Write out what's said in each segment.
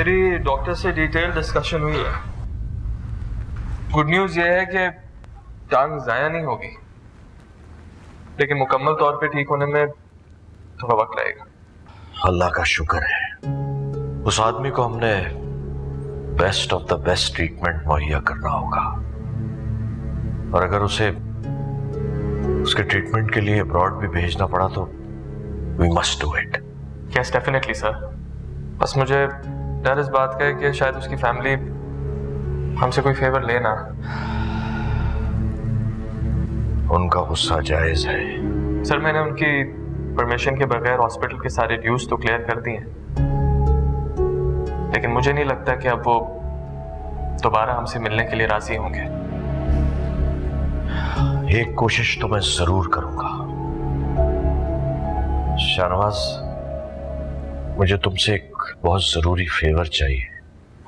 मेरी डॉक्टर से detail discussion हुई है। गुड न्यूज़ ये है कि टांग ज़ाया नहीं होगी, लेकिन मुकम्मल तौर पे ठीक होने में थोड़ा वक्त लगेगा। अल्लाह का शुक्र है। उस आदमी को हमने best of the best treatment मुहैया करना होगा, और अगर उसे उसके ट्रीटमेंट के लिए अब्रॉड भी भेजना पड़ा तो we must do it. Yes definitely sir. बस मुझे डर इस बात का है कि शायद उसकी फैमिली हमसे कोई फेवर लेना। उनका गुस्सा जायज है। सर मैंने उनकी परमिशन के बगैर हॉस्पिटल के सारे ड्यूज तो क्लियर कर दिए, लेकिन मुझे नहीं लगता कि अब वो दोबारा हमसे मिलने के लिए राजी होंगे। एक कोशिश तो मैं जरूर करूंगा। शाहनवाज, मुझे तुमसे एक बहुत जरूरी फेवर चाहिए।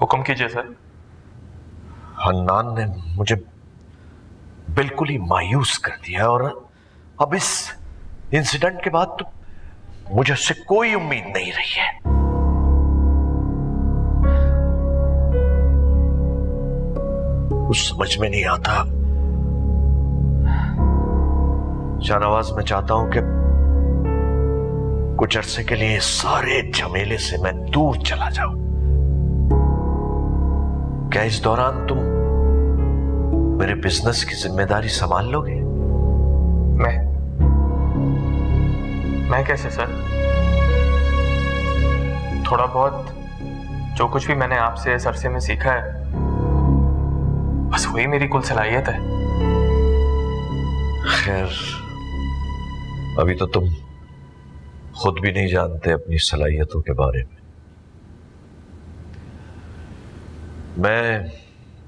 हुक्म कीजिए सर। हन्नान ने मुझे बिल्कुल ही मायूस कर दिया, और अब इस इंसिडेंट के बाद तो मुझे उससे कोई उम्मीद नहीं रही है। कुछ समझ में नहीं आता। शाहनवाज, मैं चाहता हूं कि कुछ अरसे के लिए सारे झमेले से मैं दूर चला जाऊं। क्या इस दौरान तुम मेरे बिजनेस की जिम्मेदारी संभाल लोगे? मैं कैसे सर? थोड़ा बहुत जो कुछ भी मैंने आपसे इस अरसे में सीखा है, बस वही मेरी कुल सलाहियत है। खैर, अभी तो तुम खुद भी नहीं जानते अपनी सलाहियतों के बारे में। मैं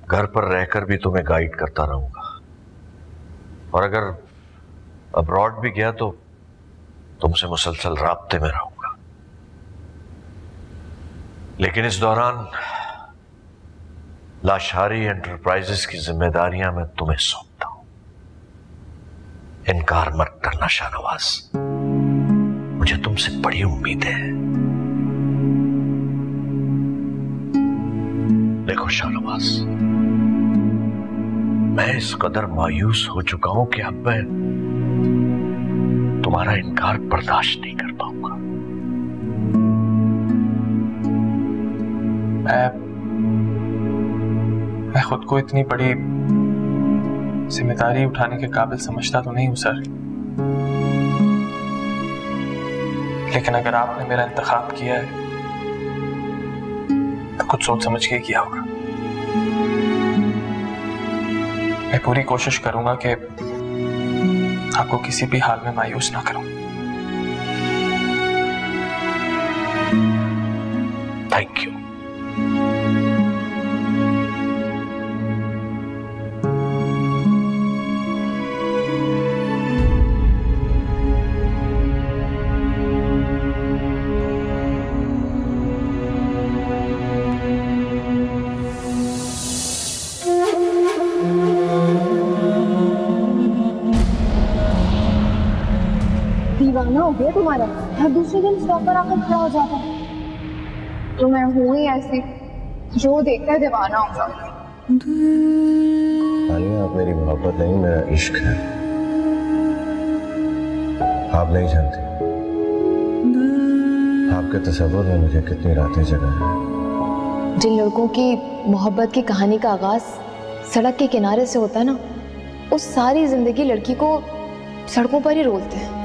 घर पर रहकर भी तुम्हें गाइड करता रहूंगा, और अगर अब्रॉड भी गया तो तुमसे मुसलसल राब्ते में रहूंगा। लेकिन इस दौरान लाशारी एंटरप्राइजेस की जिम्मेदारियां मैं तुम्हें सौंपता हूं। इनकार मत करना शाहनवाज, मुझे तुमसे बड़ी उम्मीद है। देखो शाहनवाज, मैं इस कदर मायूस हो चुका हूं कि अब मैं तुम्हारा इनकार बर्दाश्त नहीं कर पाऊंगा। मैं खुद को इतनी बड़ी जिम्मेदारी उठाने के काबिल समझता तो नहीं हूं सर, लेकिन अगर आपने मेरा इंतखाब किया है तो कुछ सोच समझ के किया होगा। मैं पूरी कोशिश करूंगा कि आपको किसी भी हाल में मायूस ना करूं। Thank you. दीवाना हो गया तुम्हारा, हर दूसरे दिन स्टॉप पर आकर खड़ा हो जाता है। तो मैं हूं ही ऐसी, जो देखता है दीवाना हो जाता है। आप मेरी मोहब्बत नहीं, मेरा इश्क है। आप नहीं जानती आपके तस्वुर में मुझे कितनी रातें जगाई। जिन लड़कों की मोहब्बत की कहानी का आगाज सड़क के किनारे से होता है ना, उस सारी जिंदगी लड़की को सड़कों पर ही रोलते हैं।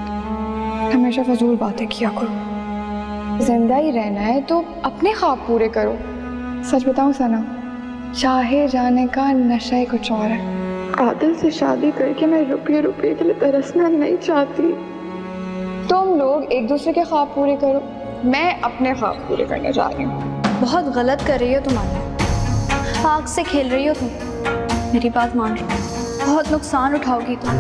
हमेशा फजूल बातें किया करो। जिंदा ही रहना है तो अपने ख्वाब पूरे करो। सच बताऊं सना, चाहे जाने का नशा ही कुछ और है। आदिल से शादी करके मैं रुपये रुपये के लिए तरसना नहीं चाहती। तुम लोग एक दूसरे के ख्वाब पूरे करो, मैं अपने ख्वाब पूरे करने जा रही हूँ। बहुत गलत कर रही हो तुम आलिया, आग से खेल रही हो तुम। मेरी बात मान लो, बहुत नुकसान उठाओगी तुम।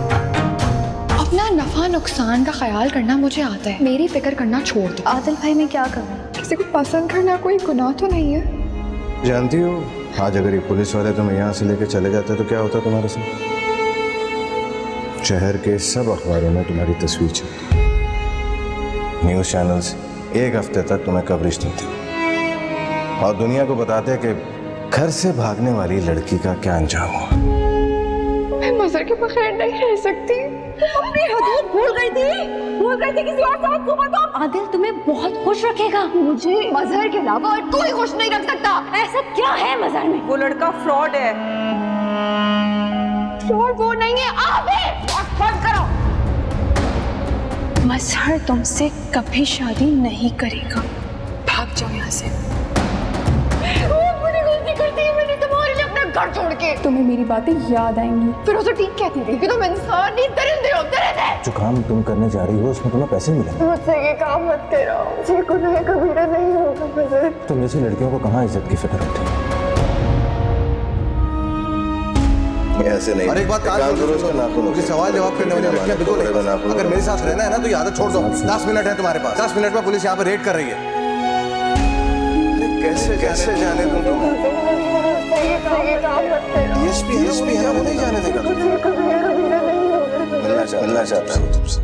अपना नफा नुकसान का ख्याल करना मुझे आता है, मेरी फिक्र करना छोड़ दो। आदिल भाई मैं क्या करूँ? किसी को पसंद करना कोई गुनाह तो नहीं है। जानती हो, आज अगर ये पुलिस वाले तुम्हें यहाँ से लेके चले जाते तो क्या होता तुम्हारे साथ? शहर के सब अखबारों में तुम्हारी तस्वीर छपती, न्यूज़ चैनल्स एक हफ्ते तक तुम्हें कवरेज देते, और दुनिया को बताते कि घर से भागने वाली लड़की का क्या अंजाम हुआ। मैं मजहर के बगैर नहीं रह सकती। अपनी हदूद भूल गई थी किसी और साथ को बताओ। आदिल तुम्हें बहुत खुश रखेगा। मुझे मजहर के अलावा और कोई खुश नहीं रख सकता। ऐसा क्या है मजहर में? वो लड़का फ्रॉड है। फ्रॉड वो नहीं है, आप है। बंद करो। मजहर तुमसे कभी शादी नहीं करेगा। भाग जाओ यहाँ से। बड़ी गलती करती है मैंने तुम्हारे लिए अपना घर छोड़ के। तुम्हें मेरी बातें याद आएंगी। फिर उसे ठीक कहती थी कि तुम इंसान नहीं दरिंदे हो, दरिंदे। जो काम तुम करने जा रही हो उसमें तुम्हें पैसे मिलेंगे। मुझसे ये काम मत कराओ, मुझे गुनाह कबीरा नहीं होगा मजहर। तुम जैसी लड़कियों को कहाँ इज्जत की फिक्र होती है? ऐसे नहीं। और एक बात मुझे सवाल जवाब करने वाली लड़कियां बिल्कुल नहीं। अगर मेरे साथ रहना है ना तो ये आदत छोड़ दो। 10 मिनट है तुम्हारे पास। 10 मिनट में पुलिस यहाँ पर रेड कर रही है। कैसे जाने दूं तुम्हें? DSP है, वो नहीं जाने देगा। मिलना चाहता हूँ तुमसे।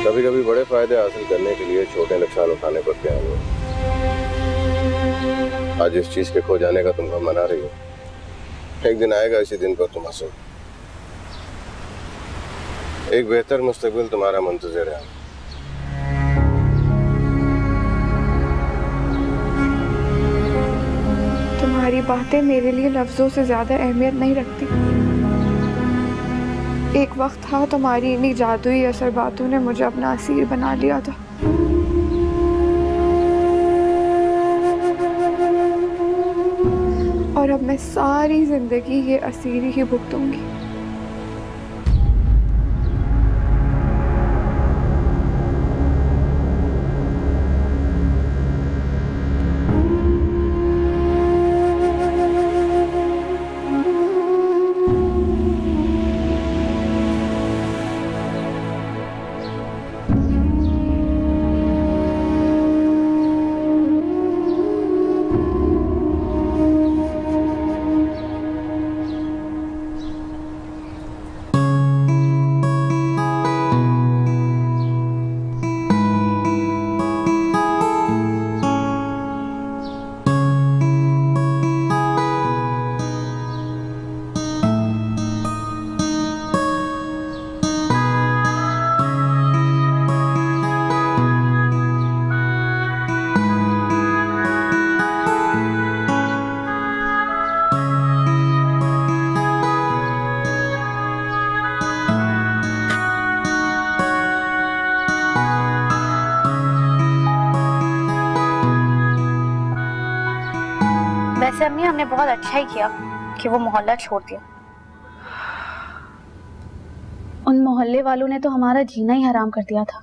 कभी कभी बड़े फायदे हासिल करने के लिए छोटे नुकसान उठाने पड़ते हैं। आज इस चीज के खो जाने का तुम गम मना रही हो। एक दिन आएगा इसी दिन पर तुम हंसो। एक बेहतर मुस्तकबिल तुम्हारा मुंतज़िर है। तुम्हारी बातें मेरे लिए लफ्जों से ज्यादा अहमियत नहीं रखती। एक वक्त था तुम्हारी इन्हीं जादुई असर बातों ने मुझे अपना असीर बना लिया था। और अब मैं सारी जिंदगी ये असीर ही भुगतूंगी। वैसे अम्मी हमने बहुत अच्छा ही किया कि वो मोहल्ला छोड़ दिया। उन मोहल्ले वालों ने तो हमारा जीना ही हराम कर दिया था।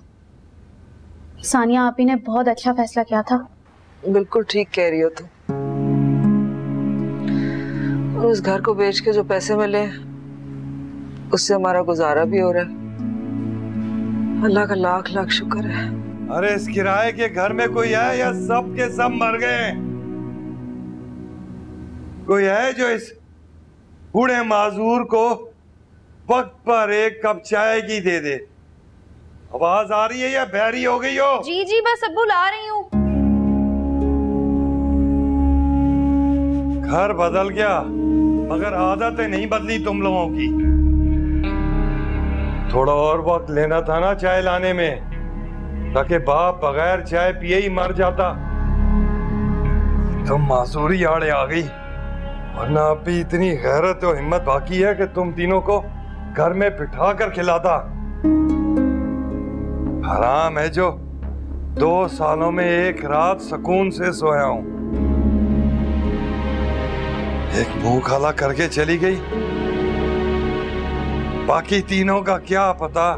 सानिया आपी ने बहुत अच्छा फैसला किया था। बिल्कुल ठीक कह रही हो तुम। और उस घर को बेच के जो पैसे मिले उससे हमारा गुजारा भी हो रहा है। अल्लाह का लाख लाख शुक्र है। अरे इस किराए के घर में कोई है या सब के सब मर गए? कोई है जो इस बूढ़े माजूर को वक्त पर एक कप चाय की दे दे? आवाज आ रही है या बहरी हो गई हो? जी जी बस अब्बू ला रही हूँ। घर बदल गया मगर आदतें नहीं बदली तुम लोगों की। थोड़ा और वक्त लेना था ना चाय लाने में, ताकि बाप बगैर चाय पिए ही मर जाता। तुम मासूरी आड़े आ गई, वरना अब भी इतनी गैरत और हिम्मत बाकी है कि तुम तीनों को घर में बिठा कर खिलाता। हराम है जो 2 सालों में एक रात सुकून से सोया हूं। एक मुंह काला करके चली गई, बाकी तीनों का क्या पता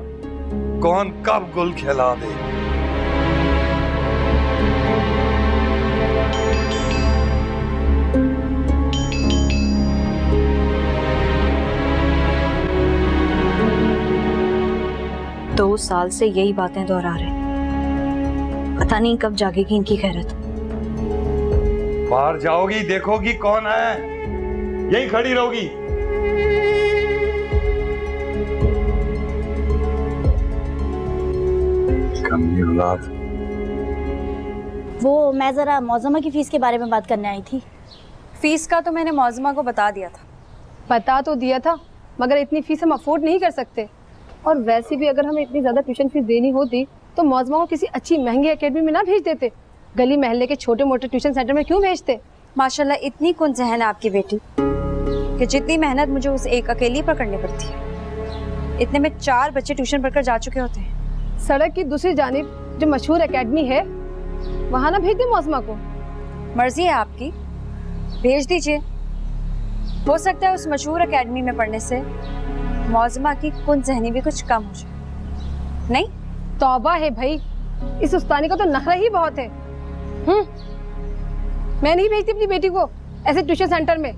कौन कब गुल खिला दे। साल से यही बातें दोहरा रहे। पता नहीं कब जागेगी इनकी खैरत। बाहर जाओगी, देखोगी कौन है, यही खड़ी रहोगी। कमी औलाद। वो मैं जरा मौजमा की फीस के बारे में बात करने आई थी। फीस का तो मैंने मौजमा को बता दिया था। बता तो दिया था, मगर इतनी फीस हम अफोर्ड नहीं कर सकते। और वैसे भी अगर हमें इतनी ज़्यादा ट्यूशन फीस देनी होती तो मौजमा को किसी अच्छी महंगी एकेडमी में ना भेज देते, गली महल्ले के छोटे मोटे ट्यूशन सेंटर में क्यों भेजते। माशाल्लाह इतनी कुन ज़हन है आपकी बेटी कि जितनी मेहनत मुझे उस एक अकेली पर करनी पड़ती है, इतने में 4 बच्चे ट्यूशन पढ़कर जा चुके होते हैं। सड़क की दूसरी जानिब जो मशहूर एकेडमी है वहाँ ना भेज दे मौजमा को। मर्जी है आपकी, भेज दीजिए। हो सकता है उस मशहूर एकेडमी में पढ़ने से मौजमा की कुन ज़हनी भी कुछ कम हो जाए। नहीं तौबा है भाई, इस उस्तानी का तो नखरा ही बहुत है। मैं नहीं भेजती अपनी बेटी को ऐसे ट्यूशन सेंटर में।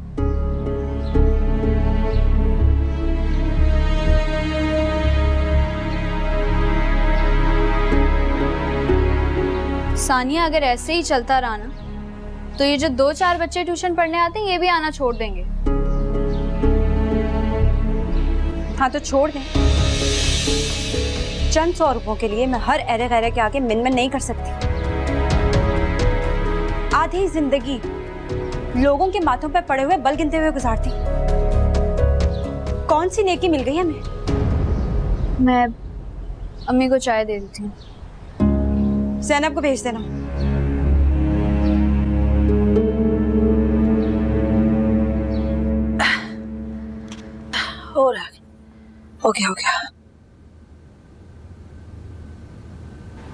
सानिया अगर ऐसे ही चलता रहा ना तो ये जो 2-4 बच्चे ट्यूशन पढ़ने आते हैं ये भी आना छोड़ देंगे। हाँ तो छोड़ दें। चंद 100 रुपयों के लिए मैं हर एरे गैरे के आगे मिन नहीं कर सकती। आधी जिंदगी लोगों के माथों पर पड़े हुए बल गिनते हुए गुजारती। कौन सी नेकी मिल गई हमें। मैं अम्मी को चाय दे देती हूँ। ज़ैनब को भेज देना। हो रहा, हो गया।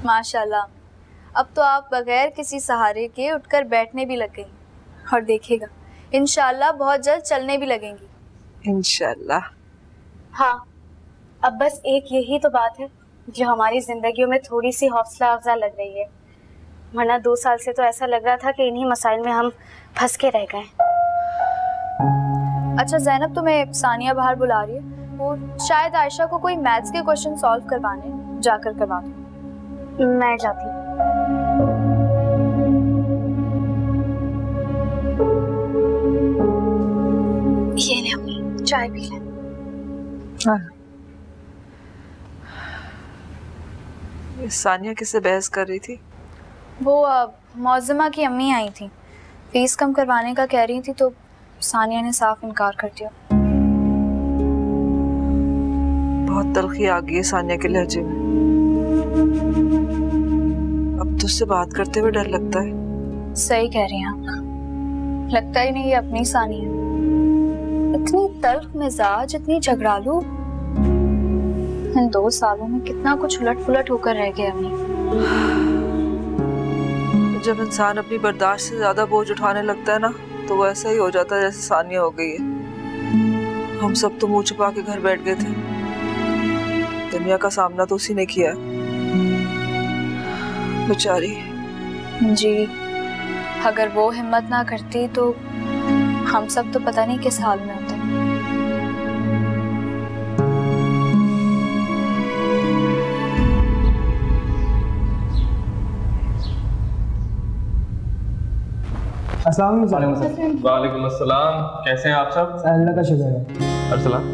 माशाल्लाह, अब तो आप बगैर किसी सहारे के उठकर बैठने भी लग गई और देखिएगा इंशाल्लाह बहुत जल्द चलने भी लगेंगी। इंशाल्लाह। हाँ, अब बस एक यही तो बात है जो हमारी जिंदगियों में थोड़ी सी हौसला अफजा लग रही है, वरना 2 साल से तो ऐसा लग रहा था कि इन्हीं मसाइल में हम फंस के रह गए। अच्छा ज़ैनब, तुम्हें सानिया बाहर बुला रही है, वो शायद आयशा को कोई मैथ्स के क्वेश्चन सॉल्व करवाने, जाकर करवा दो। मैं जाती हूँ। ये ले अम्मी, चाय पी ले। सानिया किससे बहस कर रही थी? वो मौजमा की अम्मी आई थी, फीस कम करवाने का कह रही थी तो सानिया ने साफ इनकार कर दिया। बहुत तलखी आ गई है सानिया के लहजे में। अब तो उससे बात करते हुए डर लगता है। सही कह रही हैं आप, लगता ही नहीं ये अपनी सानिया। इतनी तल्ख मिजाज, इतनी झगड़ालू, इन 2 सालों में कितना कुछ उलट पुलट होकर रह गए अम्मी। जब इंसान अपनी बर्दाश्त से ज्यादा बोझ उठाने लगता है ना तो वो ऐसा ही हो जाता है जैसे सानिया हो गई है। हम सब तो मुंह छुपा के घर बैठ गए थे, दुनिया का सामना तो उसी ने किया। बेचारी। जी, अगर वो हिम्मत ना करती तो हम सब तो पता नहीं किस हाल में होते। वालेकुम अस्सलाम, कैसे हैं आप सब? अल्लाह का शुक्र है। अरसलान,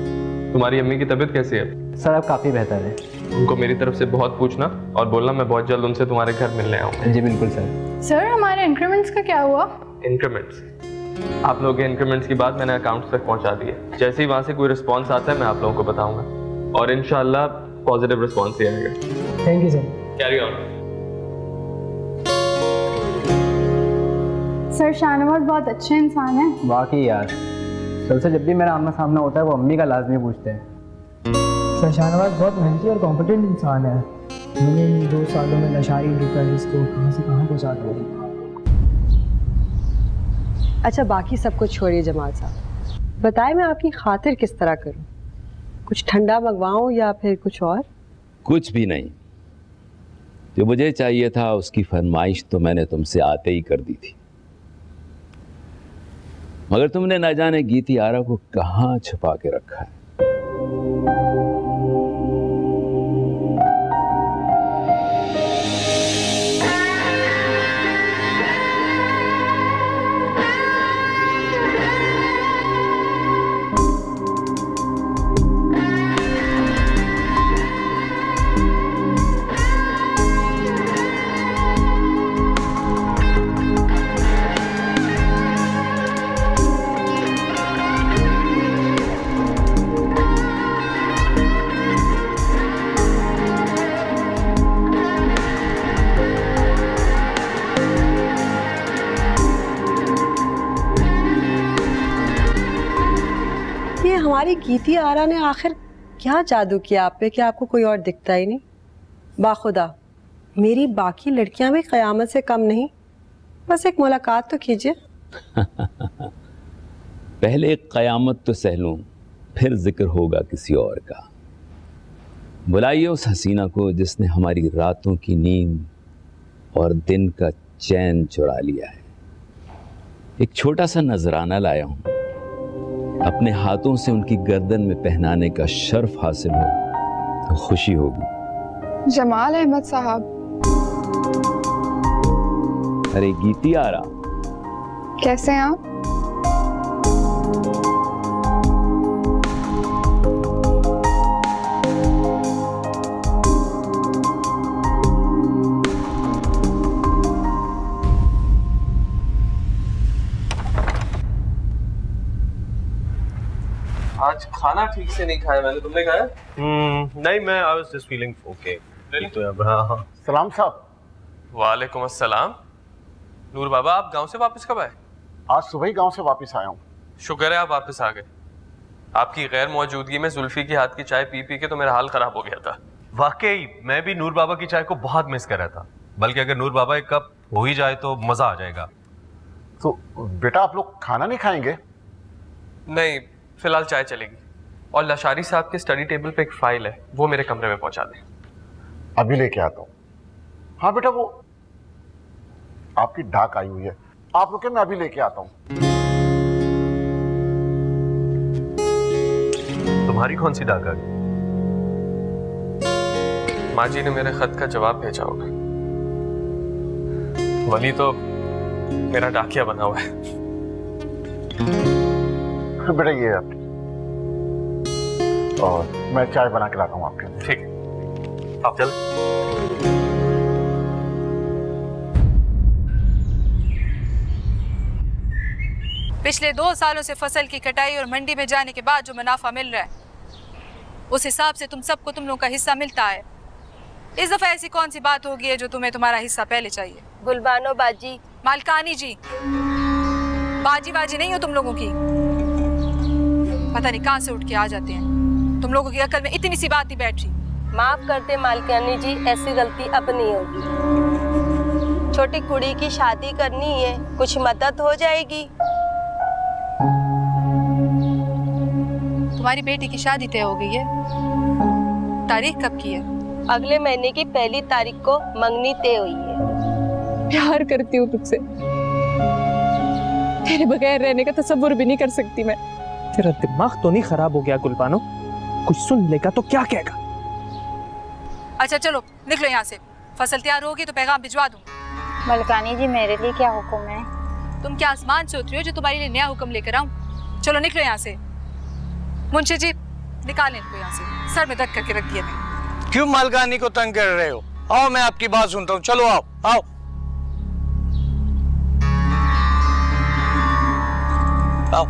तुम्हारी अम्मी की तबीयत कैसी है? सर अब काफ़ी बेहतर है। उनको मेरी तरफ से बहुत पूछना और बोलना मैं बहुत जल्द उनसे तुम्हारे घर मिलने आऊँगा। जी बिल्कुल सर। सर हमारे इंक्रीमेंट्स का क्या हुआ? इंक्रीमेंट्स? आप लोगों के इंक्रीमेंट्स की बात मैंने अकाउंट्स तक पहुँचा दी है। जैसे ही वहाँ से कोई रिस्पॉन्स आता है मैं आप लोगों को बताऊँगा और इंशाल्लाह पॉजिटिव रिस्पॉन्स ही आएगा। Thank you sir. Carry on. Sir Shahnawaz बहुत अच्छे इंसान है। वाकई यार, सर से जब भी मेरा आमना सामना होता है वो अम्मी का लाजमी पूछते हैं। सर शाहनवाज बहुत मेहनती और कॉम्पिटेंट इंसान है। मैंने इन 2 सालों में नशाई लेकर इसको कहाँ से कहाँ पहुँचा दिया। अच्छा बाकी सब कुछ छोड़िए जमाल साहब, बताएं मैं आपकी खातिर किस तरह करूं? कुछ ठंडा मंगवाऊं या फिर कुछ और? कुछ भी नहीं, जो मुझे चाहिए था उसकी फरमाइश तो मैंने तुमसे आते ही कर दी थी, मगर तुमने न जाने गीती आरा को कहाँ छुपा के रखा है। हमारी गीती आरा ने आखिर क्या जादू किया आप पे कि आपको कोई और दिखता ही नहीं? बाखुदा मेरी बाकी लड़कियां भी क़यामत से कम नहीं, बस एक मुलाकात तो कीजिए। पहले क़यामत तो सह लूं, फिर जिक्र होगा किसी और का। बुलाइए उस हसीना को जिसने हमारी रातों की नींद और दिन का चैन चुरा लिया है। एक छोटा सा नजराना लाया हूं, अपने हाथों से उनकी गर्दन में पहनाने का शर्फ हासिल हो तो खुशी होगी। जमाल अहमद साहब। अरे गीती आरा, कैसे हैं आप? आज खाना ठीक से नहीं खाया मैंने, तुमने खाया? नहीं, मैं I was just feeling okay. तो अब हाँ। सलाम साहब। वालेकुम अस्सलाम। नूर बाबा, आप गांव से वापस कब आए? आज सुबह ही गांव से वापस आया हूँ। शुक्र है आप वापस आ गए। आपकी गैर मौजूदगी में जुल्फी की हाथ की चाय पी पी के तो मेरा हाल खराब हो गया था। वाकई मैं भी नूर बाबा की चाय को बहुत मिस कर रहा था, बल्कि अगर नूर बाबा एक कप हो ही जाए तो मजा आ जाएगा। तो बेटा आप लोग खाना नहीं खाएंगे? नहीं, फिलहाल चाय चलेगी। और लशारी साहब के स्टडी टेबल पे एक फाइल है, वो मेरे कमरे में पहुंचा दें। अभी लेके आता हूँ। हाँ बेटा, वो आपकी डाक आई हुई है, आप रुके, मैं अभी लेके आता हूँ। तुम्हारी कौन सी डाक आ गई? माँ जी ने मेरे खत का जवाब भेजा होगा। वली तो मेरा डाकिया बना हुआ है। बेटा ये आपकी, और मैं चाय बना के लाता हूँ आपके लिए। ठीक, आप चल। पिछले 2 सालों से फसल की कटाई और मंडी में जाने के बाद जो मुनाफा मिल रहा है, उस हिसाब से तुम सबको तुम लोगों का हिस्सा मिलता है। इस दफा ऐसी कौन सी बात होगी है जो तुम्हें तुम्हारा हिस्सा पहले चाहिए? गुलबानो बाजी। मालकानी जी, बाजी बाजी नहीं हो तुम लोगों की। पता नहीं कहां से उठ के आ जाते हैं। तुम लोगों की अकल में इतनी सी बात ही बैठ रही। माफ करते मालकानी जी, ऐसी गलती अब नहीं होगी। छोटी कुड़ी की शादी करनी है, कुछ मदद हो जाएगी। तुम्हारी बेटी की शादी तय हो गई है? तारीख कब की है? अगले महीने की 1 तारीख को मंगनी तय हुई है। प्यार करती हूँ तुझसे, तेरे बगैर रहने का तसव्वुर भी नहीं कर सकती मैं। तेरा दिमाग तो नहीं खराब हो गया गुलबानो? कुछ सुन लेगा तो क्या कहेगा? अच्छा चलो निकलो यहाँ से, फसल तैयार होगी तो पैगाम भिजवा दूँ। मलकानी जी मेरे लिए क्या हुक्म है? तुम क्या आसमान सोच रही हो जो तुम्हारे लिए नया हुक्म लेकर आऊं? चलो निकलो यहाँ से। मुंशी जी निकालें इनको यहाँ से, सर में दर्द करके रख दिया मैं। क्यों मालकानी को तंग कर रहे हो? आओ मैं आपकी बात सुनता हूँ, चलो आओ आओ। आओ।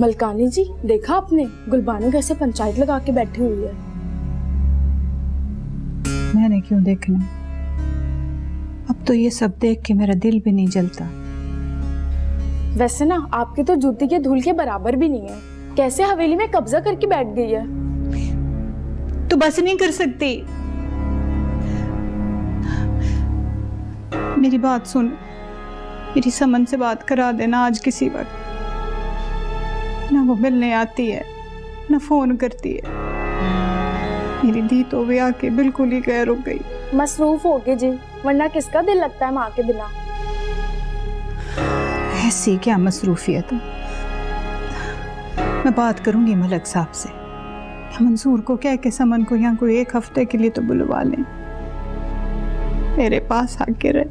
मलकानी जी, देखा आपने गुलबानो कैसे पंचायत लगा के बैठी हुई है? मैंने क्यों देखना, अब तो ये सब देख के मेरा दिल भी नहीं जलता। वैसे ना आपकी तो जूती के धूल के बराबर भी नहीं है, कैसे हवेली में कब्जा करके बैठ गई है। तो बस नहीं कर सकती? मेरी बात सुन, मेरी समन से बात करा देना आज किसी वक्त। ना वो मिलने आती है, ना फोन करती है। मेरी दी तो वे आके बिल्कुल ही गैर हो गई। मसरूफ होगी जी, वरना किसका दिल लगता है माँ के बिना। ऐसी क्या मसरूफियत है? मैं बात करूंगी मलक साहब से, मंसूर को कह के समन को यहाँ कोई 1 हफ्ते के लिए तो बुलवा लें, मेरे पास आके रहे।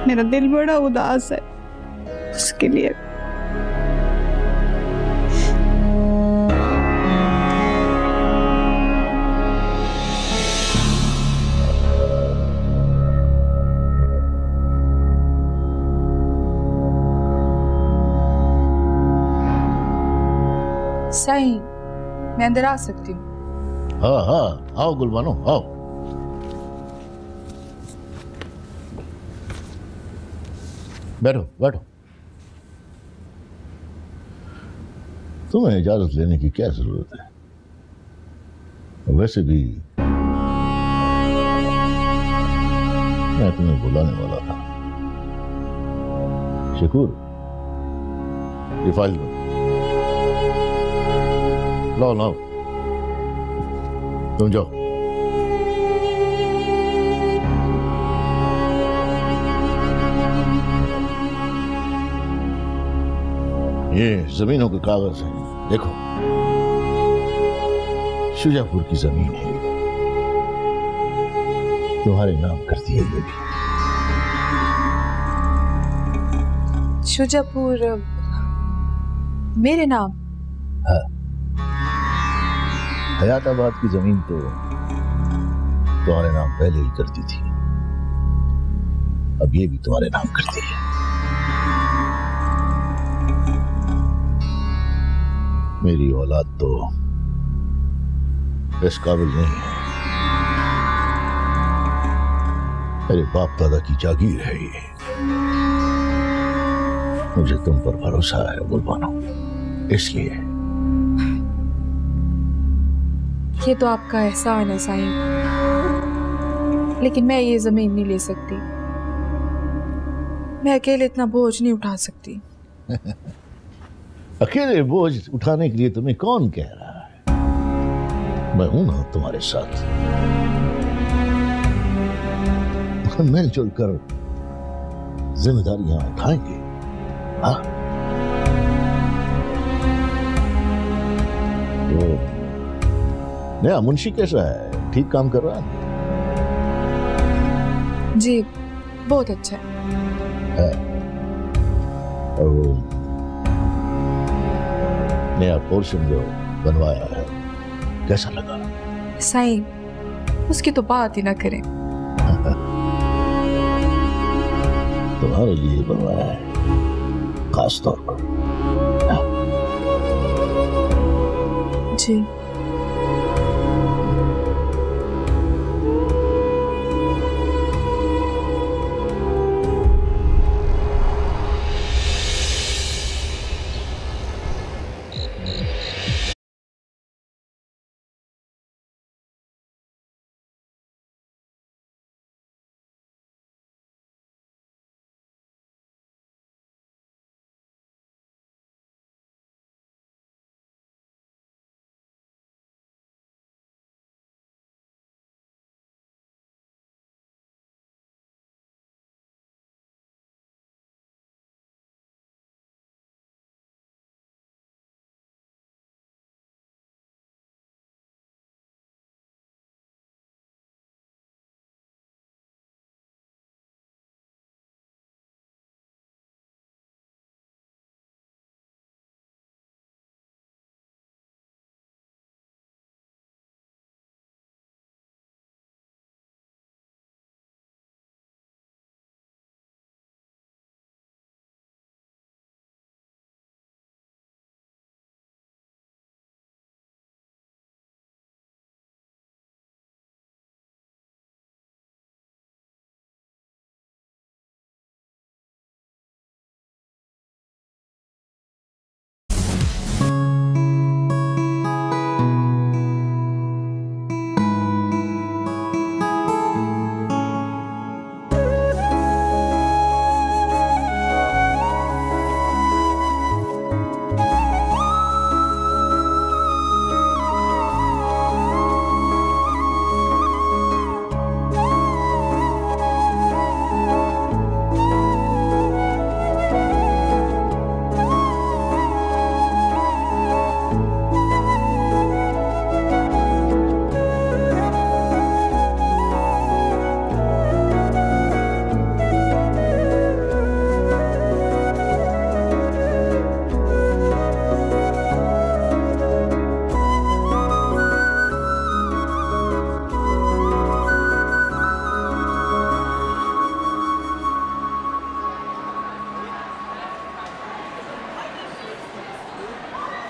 मेरा दिल बड़ा उदास है उसके लिए। सही, मैं अंदर आ सकती हूँ? हाँ हाँ, आओ गुलबानो आओ। बैठो बैठो। तुम्हें इजाजत लेने की क्या जरूरत है? वैसे भी मैं तुम्हें बुलाने वाला था। शकूर, ये फाइल दो। लाओ लाओ, तुम जाओ। ये जमीनों के कागज हैं, देखो। शुजापुर की जमीन है, तुम्हारे नाम कर दिए ये भी। शुजापुर मेरे नाम? हाँ, हयाताबाद की जमीन तो तुम्हारे नाम पहले ही कर दी थी, अब ये भी तुम्हारे नाम कर दी है। मेरी औलाद तो इस काबिल नहीं है। मेरे बाप दादा की जागीर है ये। मुझे तुम पर भरोसा है गुलबानो, इसलिए। ये तो आपका एहसान है साईं, लेकिन मैं ये जमीन नहीं ले सकती। मैं अकेले इतना बोझ नहीं उठा सकती। अकेले बोझ उठाने के लिए तुम्हें कौन कह रहा है? मैं हूं ना तुम्हारे साथ। मिलजुल कर जिम्मेदारियां उठाएंगे। हाँ, तो नया मुंशी कैसा है? ठीक काम कर रहा है? जी बहुत अच्छा है। और वो नया पोर्शन जो बनवाया है कैसा लगा? साईं, उसकी तो बात ही ना करें। तुम्हारे लिए बनवाया है खास तौर पर। जी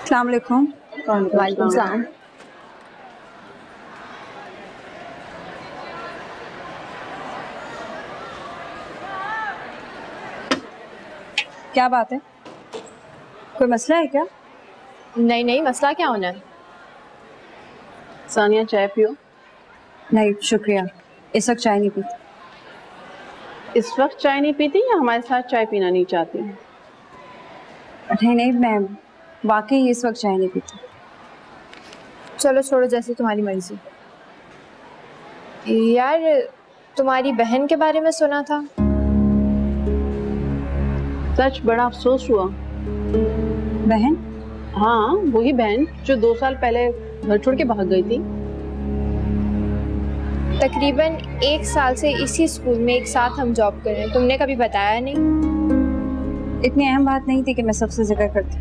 अस्सलाम वालेकुम। वालेकुम सलाम। क्या बात है? कोई मसला है क्या? नहीं नहीं, मसला क्या होना है? सानिया चाय पियो। नहीं शुक्रिया, इस वक्त चाय नहीं पीती। इस वक्त चाय नहीं पीती या हमारे साथ चाय पीना नहीं चाहती? नहीं नहीं, मैं वाकई इस वक्त चाय नहीं पीती। चलो छोड़ो, जैसे तुम्हारी मर्जी। यार तुम्हारी बहन के बारे में सुना था। सच बड़ा अफसोस हुआ। बहन? हाँ, वही बहन जो 2 साल पहले घर छोड़ के भाग गई थी। तकरीबन 1 साल से इसी स्कूल में एक साथ हम जॉब कर रहे हैं, तुमने कभी बताया नहीं? इतनी अहम बात नहीं थी कि मैं सबसे जिक्र करती।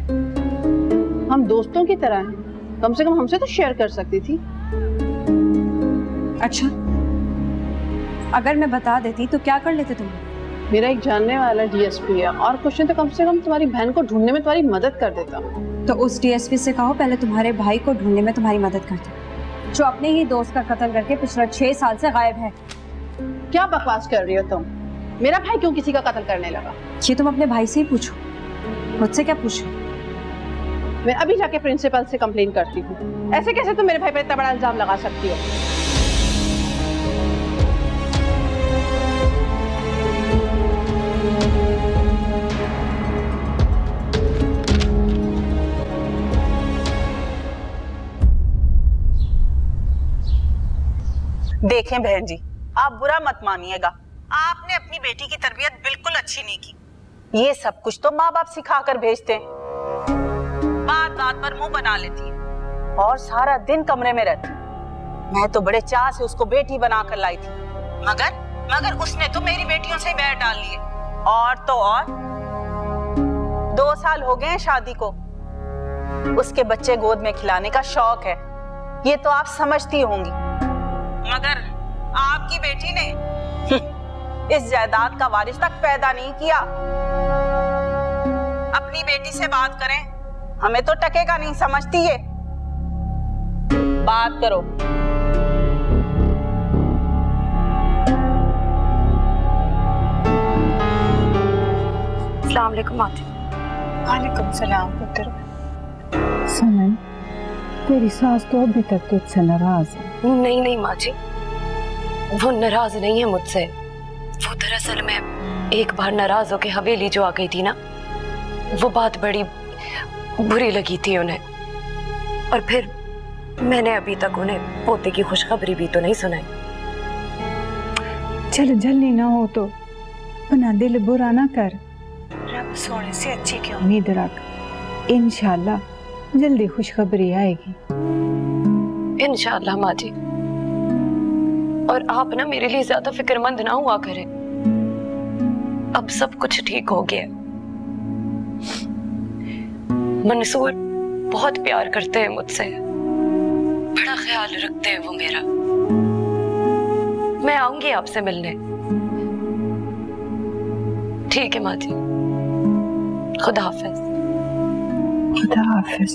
हम दोस्तों की तरह हैं, कम से कम हमसे तो शेयर कर सकती थी। अच्छा, अगर मैं बता देती तो क्या कर लेते तुम? मेरा एक जानने वाला डीएसपी है, और कुछ नहीं तो कम से कम तुम्हारी बहन को ढूंढने में तुम्हारी मदद कर देता। तो उस डीएसपी से कहो पहले तुम्हारे भाई को ढूंढने में तुम्हारी मदद करते, जो अपने ही दोस्त का कत्ल करके पिछले 6 साल से गायब है। क्या बकवास कर रही हो तुम? मेरा भाई क्यों किसी का कत्ल करने लगा? ये तुम अपने भाई से ही पूछो, मुझसे क्या पूछो? मैं अभी जाके प्रिंसिपल से कंप्लेन करती हूँ। ऐसे कैसे तुम मेरे भाई पर इतना बड़ा इल्जाम लगा सकती हो? देखें बहन जी, आप बुरा मत मानिएगा, आपने अपनी बेटी की तरबियत बिल्कुल अच्छी नहीं की। ये सब कुछ तो माँ बाप सिखा कर भेजते हैं। बात बात पर मुंह बना लेती है और सारा दिन कमरे में रहती। मैं तो बड़े चाह से उसको बेटी बनाकर लाई थी, मगर उसने तो मेरी बेटियों से बैर डाल लिए। और तो और 2 साल हो गए हैं शादी को, उसके बच्चे गोद में खिलाने का शौक है, ये तो आप समझती होंगी। मगर आपकी बेटी ने इस जायदाद का वारिस तक पैदा नहीं किया। अपनी बेटी से बात करें, हमें तो टकेगा नहीं समझती है। बात करो। अस्सलाम वालेकुम आंटी। वालेकुम सलाम पुत्र। सनम, तेरी सास तो अभी तक तुझसे नाराज है। नहीं नहीं माँ जी, वो नाराज नहीं है मुझसे। वो दरअसल में एक बार नाराज होके हवेली जो आ गई थी ना, वो बात बड़ी बुरी लगी थी उन्हें। और फिर मैंने अभी तक उन्हें पोते की खुशखबरी भी तो नहीं सुनाई। चल जल्दी ना हो तो अपना दिल बुरा ना कर। रब सोने से अच्छी क्यों? उम्मीद रख, इंशाल्लाह जल्दी खुशखबरी आएगी। इंशाल्लाह माँ जी। और आप ना मेरे लिए ज्यादा फिक्रमंद ना हुआ करें, अब सब कुछ ठीक हो गया। मंसूर बहुत प्यार करते हैं मुझसे, बड़ा ख्याल रखते हैं वो मेरा। मैं आऊंगी आपसे मिलने। ठीक है माँ जी, खुदा हाफिज। खुदा हाफिज।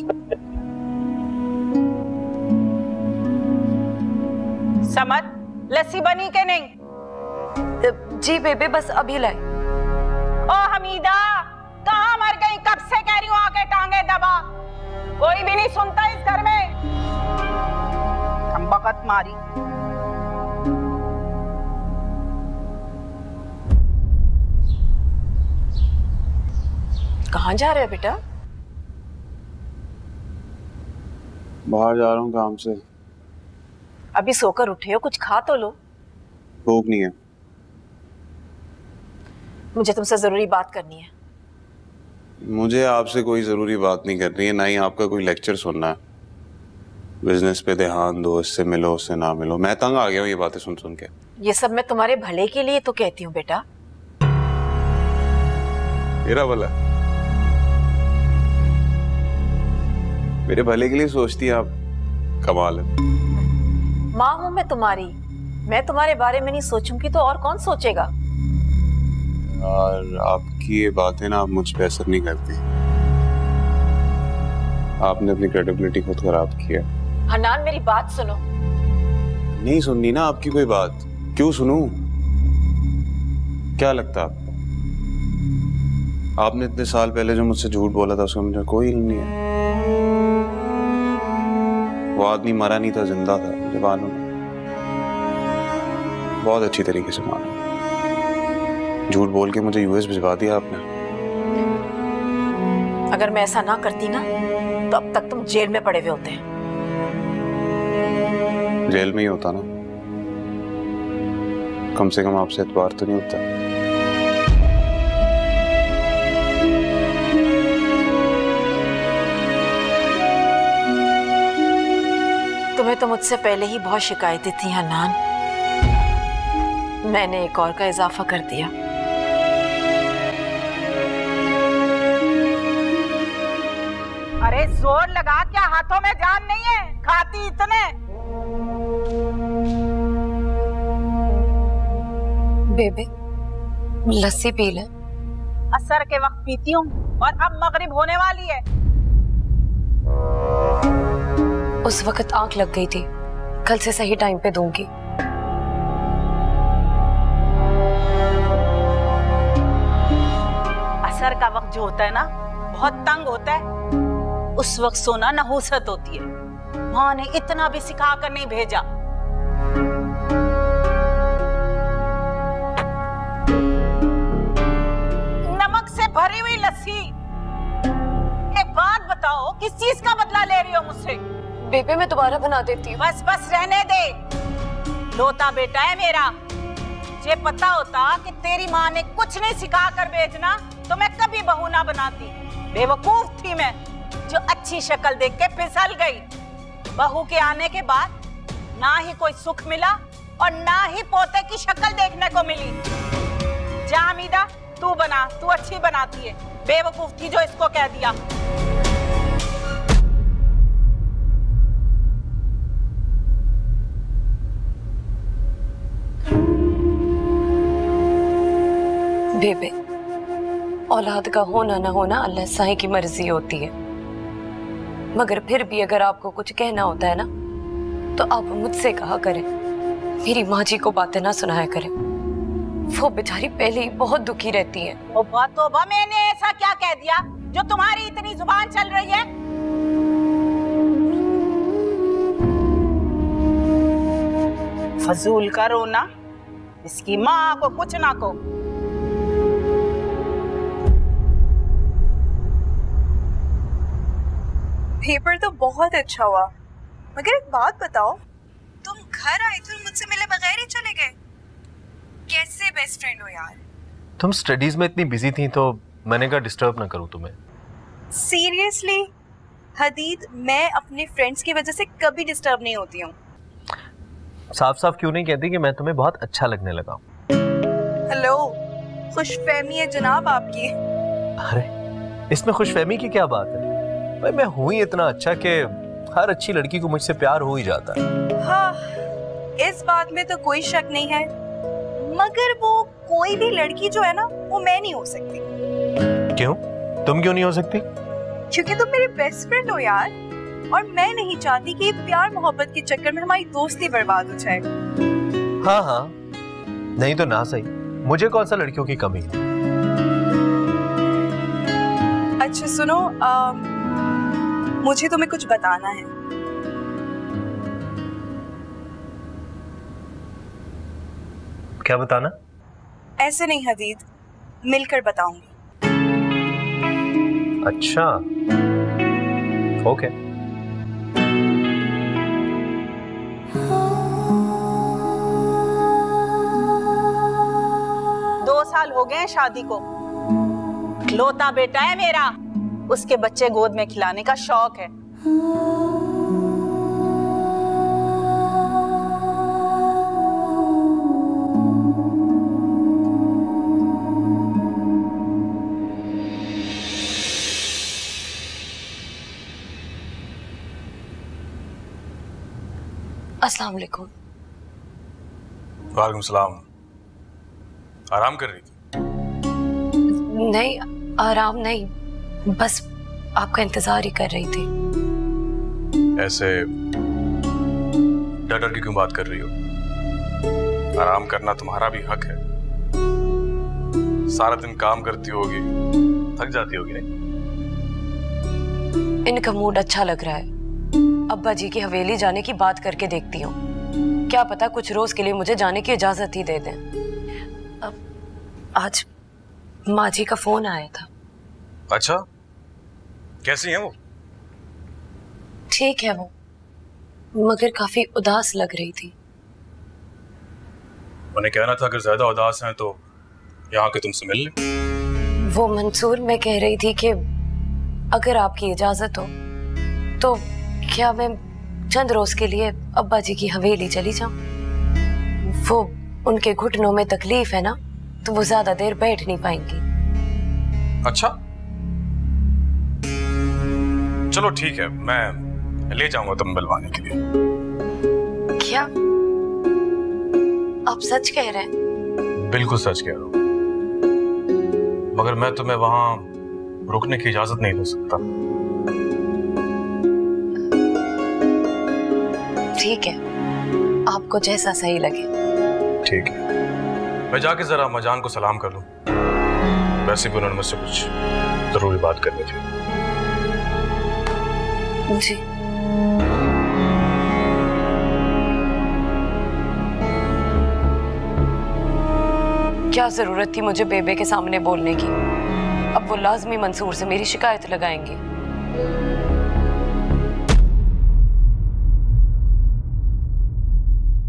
समझ, लस्सी बनी के नहीं? जी बेबे, बस अभी लाई। ओ हमीदा, कहाँ मर गई? कब से कह रही हूँ आके टांगे दबा। कोई भी नहीं सुनता इस घर में। हम बकत मारी। कहाँ जा रहे हो बेटा? बाहर जा रहा हूँ काम से। अभी सोकर उठे हो, कुछ खा तो लो। भूख नहीं है। मुझे तुमसे जरूरी बात करनी है। मुझे आपसे कोई जरूरी बात नहीं करनी है, ना ही आपका कोई लेक्चर सुनना है। बिजनेस पे ध्यान दो, इससे मिलो उससे ना मिलो। मैं तंग आ गया हूँ ये बातें सुन सुन के। ये सब मैं तुम्हारे भले के लिए तो कहती हूँ बेटा। मेरा भला? मेरे भले के लिए सोचती है आप, कमाल है। माँ हूं मैं तुम्हारी, मैं तुम्हारे बारे में नहीं सोचूंगी तो और कौन सोचेगा? और आपकी ये बातें ना मुझ पे असर नहीं करती। आपने अपनी क्रेडिबिलिटी खुद खराब की है। हनान मेरी बात सुनो। नहीं सुननी ना आपकी कोई बात। क्यों सुनूं? क्या लगता है आपको? आपने इतने साल पहले जो मुझसे झूठ बोला था उसका मुझे कोई इल्म नहीं है। वो आदमी मरा नहीं था, जिंदा था, मुझे मालूम है। बहुत अच्छी तरीके से मालूम। झूठ बोल के मुझे यूएस भिजवा दिया आपने। अगर मैं ऐसा ना करती ना तो अब तक तुम जेल में पड़े हुए होते हैं। जेल में ही होता ना, कम से कम आपसे एतबार तो नहीं होता। तुम्हें तो मुझसे पहले ही बहुत शिकायतें थी हन्नान, मैंने एक और का इजाफा कर दिया। अरे जोर लगा, क्या हाथों में जान नहीं है? खाती इतने। बेबे लस्सी पी ले। असर के वक्त पीती हूँ और अब मगरिब होने वाली है। उस वक्त आंख लग गई थी, कल से सही टाइम पे दूंगी। असर का वक्त जो होता है ना बहुत तंग होता है, उस वक्त सोना नहूसत होती है। माँ ने इतना भी सिखा कर नहीं भेजा। नमक से भरी हुई लस्सी। एक बात बताओ, किस चीज का बदला ले रही हो मुझसे? बेबे मैं दोबारा बना देती हूँ। बस बस रहने दे, लोता बेटा है मेरा। ये पता होता कि तेरी माँ ने कुछ नहीं सिखा कर भेजना तो मैं कभी बहू ना बनाती। बेवकूफ थी मैं जो अच्छी शक्ल देख के फिसल गई। बहू के आने के बाद ना ही कोई सुख मिला और ना ही पोते की शक्ल देखने को मिली। जा हमीदा, तू बना, तू अच्छी बनाती है। बेवकूफ थी जो इसको कह दिया। बेबे औलाद का होना ना होना अल्लाह साईं की मर्जी होती है, मगर फिर भी अगर आपको कुछ कहना होता है ना तो आप मुझसे कहा करें, मेरी माँ जी को बातें ना सुनाया करें। वो बेचारी पहले ही बहुत दुखी रहती है। तौबा, मैंने ऐसा क्या कह दिया जो तुम्हारी इतनी जुबान चल रही है? फजूल का रोना, इसकी माँ को कुछ ना को। पेपर तो बहुत अच्छा हुआ, मगर एक बात बताओ, तुम घर आई थी मुझसे मिले बगैर ही चले गए। कैसे बेस्ट फ्रेंड हो यार? तुम स्टडीज में इतनी बिजी थी तो मैंने कहा डिस्टर्ब ना करूं तुम्हें। सीरियसली हदीद, मैं अपने फ्रेंड्स की वजह से कभी डिस्टर्ब नहीं होती हूँ। साफ साफ क्यों नहीं कहती कि मैं तुम्हें बहुत अच्छा लगने लगा? हेलो, खुशफहमी है जनाब आपकी। अरे इसमें खुशफहमी की क्या बात है भाई, मैं हूं ही इतना अच्छा कि हर अच्छी लड़की को मुझसे प्यार हो ही जाता है। हाँ, इस बात में तो कोई शक नहीं है, मगर वो कोई भी लड़की जो है ना वो मैं नहीं हो सकती। क्यों? तुम क्यों नहीं हो सकती? क्योंकि तुम मेरे बेस्ट फ्रेंड हो यार, और मैं नहीं चाहती कि प्यार मोहब्बत के चक्कर में हमारी दोस्ती बर्बाद हो जाए। हाँ हाँ, नहीं तो ना सही, मुझे कौन सा लड़कियों की कमी है। अच्छा सुनो, मुझे तुम्हें कुछ बताना है। क्या बताना? ऐसे नहीं हदीद, मिलकर बताऊंगी। अच्छा ओके। 2 साल हो गए शादी को। इकलौता बेटा है मेरा, उसके बच्चे गोद में खिलाने का शौक है। अस्सलाम वालेकुम। वालेकुम सलाम। आराम कर रही थी? नहीं, आराम नहीं, बस आपका इंतजार ही कर रही थी। ऐसे डर डर के क्यों बात कर रही हो? आराम करना तुम्हारा भी हक है। सारा दिन काम करती होगी, थक जाती होगी नहीं? इनका मूड अच्छा लग रहा है। अब्बा जी की हवेली जाने की बात करके देखती हूँ, क्या पता कुछ रोज के लिए मुझे जाने की इजाजत ही दे दें। अब आज माँ जी का फोन आया था। अच्छा, कैसी हैं वो? ठीक है वो, मगर काफी उदास लग रही थी। उन्हें कहना था अगर ज्यादा उदास हैं तो यहाँ के तुमसे मिल लें। वो मंसूर, मैं कह रही थी कि अगर आपकी इजाजत हो तो क्या मैं चंद रोज के लिए अब्बा जी की हवेली चली जाऊं? वो उनके घुटनों में तकलीफ है ना, तो वो ज्यादा देर बैठ नहीं पाएंगी। अच्छा, चलो ठीक है, मैं ले जाऊंगा तुम मिलवाने के लिए। क्या आप सच कह रहे हैं? बिल्कुल सच कह रहा हूं, मगर मैं तुम्हें वहां रुकने की इजाजत नहीं दे सकता। ठीक है, आपको जैसा सही लगे। ठीक है, मैं जाके जरा मजान को सलाम कर लूं। वैसे भी उन्होंने मुझसे कुछ जरूरी बात करनी थी। जी। क्या जरूरत थी मुझे बेबे के सामने बोलने की? अब वो लाजमी मंसूर से मेरी शिकायत लगाएंगे।